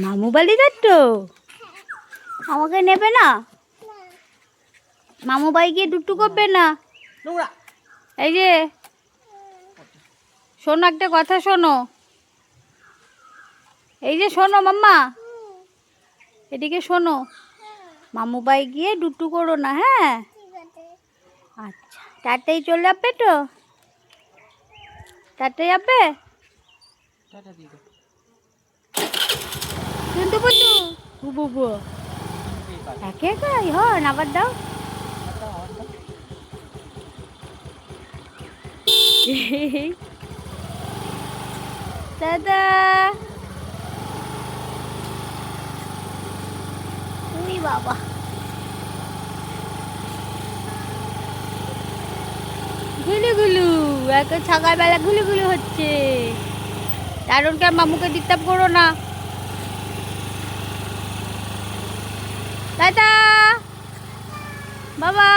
মামু বাড়ি যাচ্ছ? আমাকে নেবে না? মামু বাড়ি গিয়ে দুটু করবে না? এই যে শোনো, একটা কথা শোনো। এই যে শোনো মাম্মা, এদিকে শোনো। মামু বাড়ি গিয়ে দুটু করো না, হ্যাঁ? আচ্ছা, তাড়াতাড়ি চলে যাবে তো? তাড়াতাড়ি যাবে? কিন্তু বুঝু বুবু একে একাই হন আবার দাও। দাদা উই বাবা, গুলু গুলু এখন সকালবেলা গুলু গুলু হচ্ছে। তারুণকে মামুকে ডিস্টার্ব করো না। দাদা বাবা।